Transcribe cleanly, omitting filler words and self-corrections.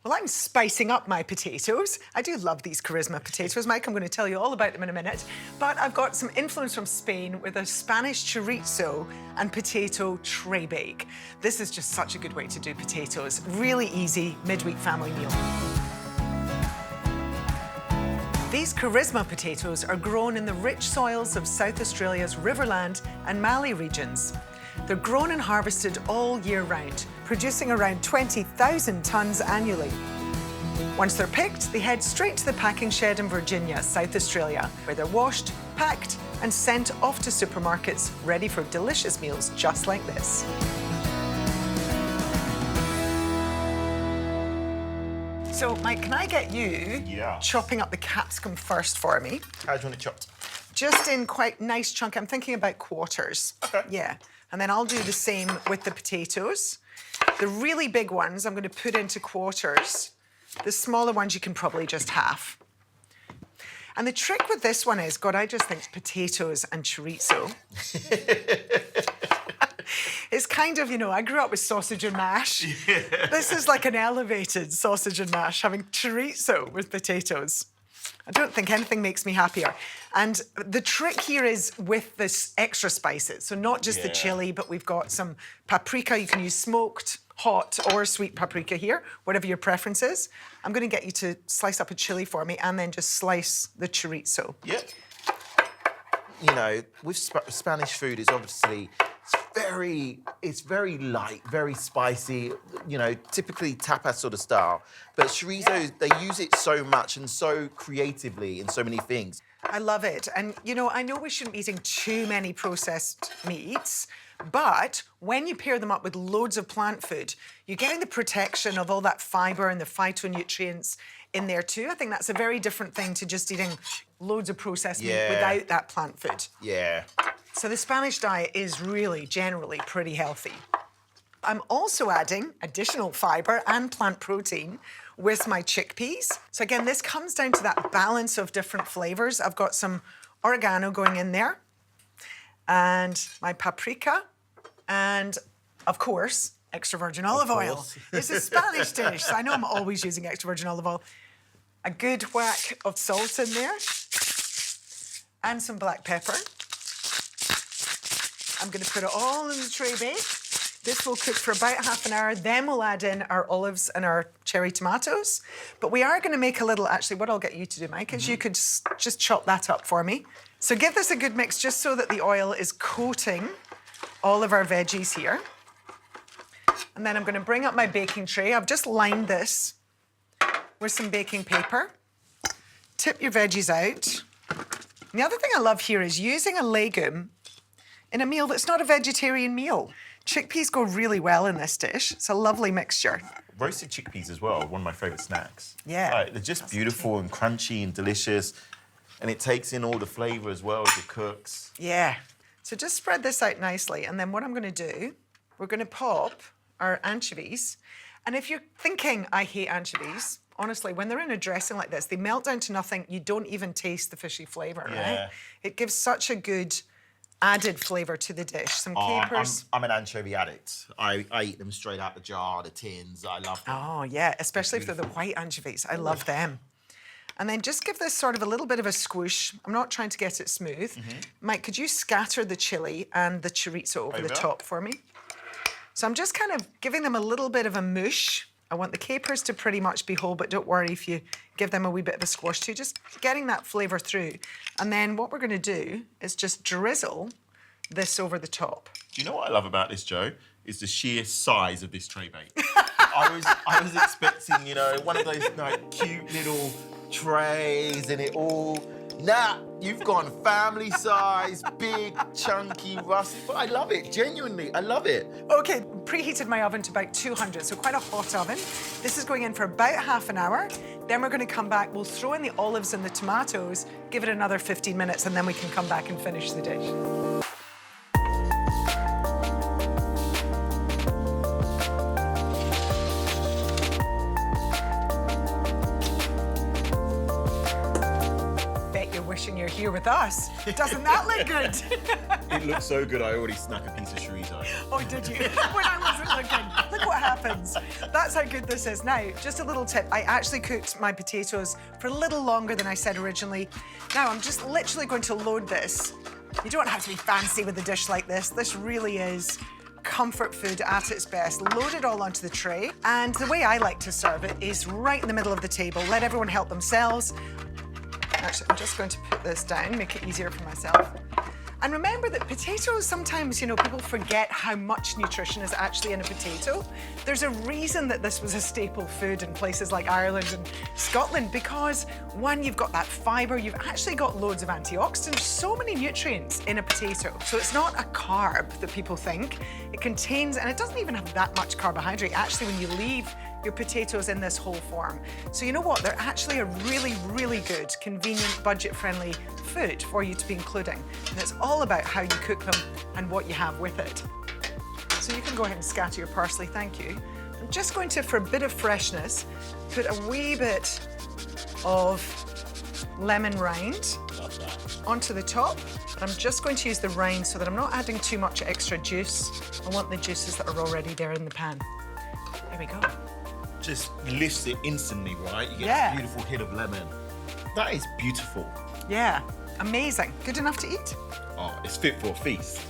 Well, I'm spicing up my potatoes. I do love these Carisma potatoes, Mike. I'm going to tell you all about them in a minute. But I've got some influence from Spain with a Spanish chorizo and potato tray bake. This is just such a good way to do potatoes. Really easy midweek family meal. These Carisma potatoes are grown in the rich soils of South Australia's Riverland and Mallee regions. They're grown and harvested all year round, producing around 20,000 tonnes annually. Once they're picked, they head straight to the packing shed in Virginia, South Australia, where they're washed, packed, and sent off to supermarkets, ready for delicious meals just like this. So, Mike, can I get you chopping up the capsicum first for me? How do you want it chopped? Just in quite nice chunk. I'm thinking about quarters. Okay. Yeah. And then I'll do the same with the potatoes. The really big ones I'm going to put into quarters. The smaller ones you can probably just half. And the trick with this one is, God, I just think potatoes and chorizo. It's kind of, you know, I grew up with sausage and mash. Yeah. This is like an elevated sausage and mash, having chorizo with potatoes. I don't think anything makes me happier. And the trick here is with this extra spices. So not just the chili, but we've got some paprika. You can use smoked, hot, or sweet paprika here, whatever your preference is. I'm going to get you to slice up a chili for me and then just slice the chorizo. Yeah. You know, with Spanish food, it's obviously it's very light, very spicy, you know, typically tapas sort of style. But chorizo, they use it so much and so creatively in so many things. I love it. And, you know, I know we shouldn't be eating too many processed meats, but when you pair them up with loads of plant food, you're getting the protection of all that fibre and the phytonutrients in there too. I think that's a very different thing to just eating loads of processed meat without that plant food. Yeah. So the Spanish diet is really generally pretty healthy. I'm also adding additional fibre and plant protein with my chickpeas. So again, this comes down to that balance of different flavours. I've got some oregano going in there and my paprika and, of course, extra virgin olive oil. It's a Spanish dish, so I know I'm always using extra virgin olive oil. A good whack of salt in there and some black pepper. I'm going to put it all in the tray bake. This will cook for about half an hour. Then we'll add in our olives and our cherry tomatoes. But we are going to make a little, actually, what I'll get you to do, Mike, is you could just chop that up for me. So give this a good mix just so that the oil is coating all of our veggies here. And then I'm going to bring up my baking tray. I've just lined this with some baking paper. Tip your veggies out. And the other thing I love here is using a legume in a meal that's not a vegetarian meal. Chickpeas go really well in this dish. It's a lovely mixture. Roasted chickpeas as well, one of my favourite snacks. Yeah. They're just beautiful and crunchy and delicious. And it takes in all the flavour as well as it cooks. Yeah. So just spread this out nicely. And then what I'm going to do, we're going to pop our anchovies. And if you're thinking, I hate anchovies, honestly, when they're in a dressing like this, they melt down to nothing. You don't even taste the fishy flavour, right? It gives such a good added flavour to the dish. Some capers. I'm an anchovy addict. I eat them straight out the jar, the tins. I love them. Oh, yeah, especially if they're the white anchovies. I love them. And then just give this sort of a little bit of a squish. I'm not trying to get it smooth. Mike, could you scatter the chili and the chorizo over the top for me? So I'm just kind of giving them a little bit of a mush. I want the capers to pretty much be whole, but don't worry if you give them a wee bit of a squash too. Just getting that flavour through. And then what we're going to do is just drizzle this over the top. Do you know what I love about this, Jo? Is the sheer size of this tray bake. I was expecting, you know, one of those like cute little trays and it all. Nah, you've gone family size, big, chunky, rusty. But I love it, genuinely, I love it. Okay, preheated my oven to about 200, so quite a hot oven. This is going in for about half an hour. Then we're going to come back, we'll throw in the olives and the tomatoes, give it another 15 minutes, and then we can come back and finish the dish. wishing you're here with us. Doesn't that look good? It looks so good, I already snuck a piece of chorizo. Oh, did you? When I wasn't looking. Look what happens. That's how good this is. Now, just a little tip. I actually cooked my potatoes for a little longer than I said originally. Now, I'm just literally going to load this. You don't have to be fancy with a dish like this. This really is comfort food at its best. Load it all onto the tray. And the way I like to serve it is right in the middle of the table. Let everyone help themselves. Actually, I'm just going to put this down, make it easier for myself. And remember that potatoes, sometimes, you know, people forget how much nutrition is actually in a potato. There's a reason that this was a staple food in places like Ireland and Scotland, because one, you've got that fibre, you've actually got loads of antioxidants, so many nutrients in a potato. So it's not a carb that people think. It contains, and it doesn't even have that much carbohydrate, actually, when you leave your potatoes in this whole form. So you know what? They're actually a really, really good, convenient, budget-friendly food for you to be including. And it's all about how you cook them and what you have with it. So you can go ahead and scatter your parsley, thank you. I'm just going to, for a bit of freshness, put a wee bit of lemon rind onto the top. But I'm just going to use the rind so that I'm not adding too much extra juice. I want the juices that are already there in the pan. There we go. Just lifts it instantly, right? You get Yeah. a beautiful hit of lemon. That is beautiful. Yeah, amazing. Good enough to eat? Oh, it's fit for a feast.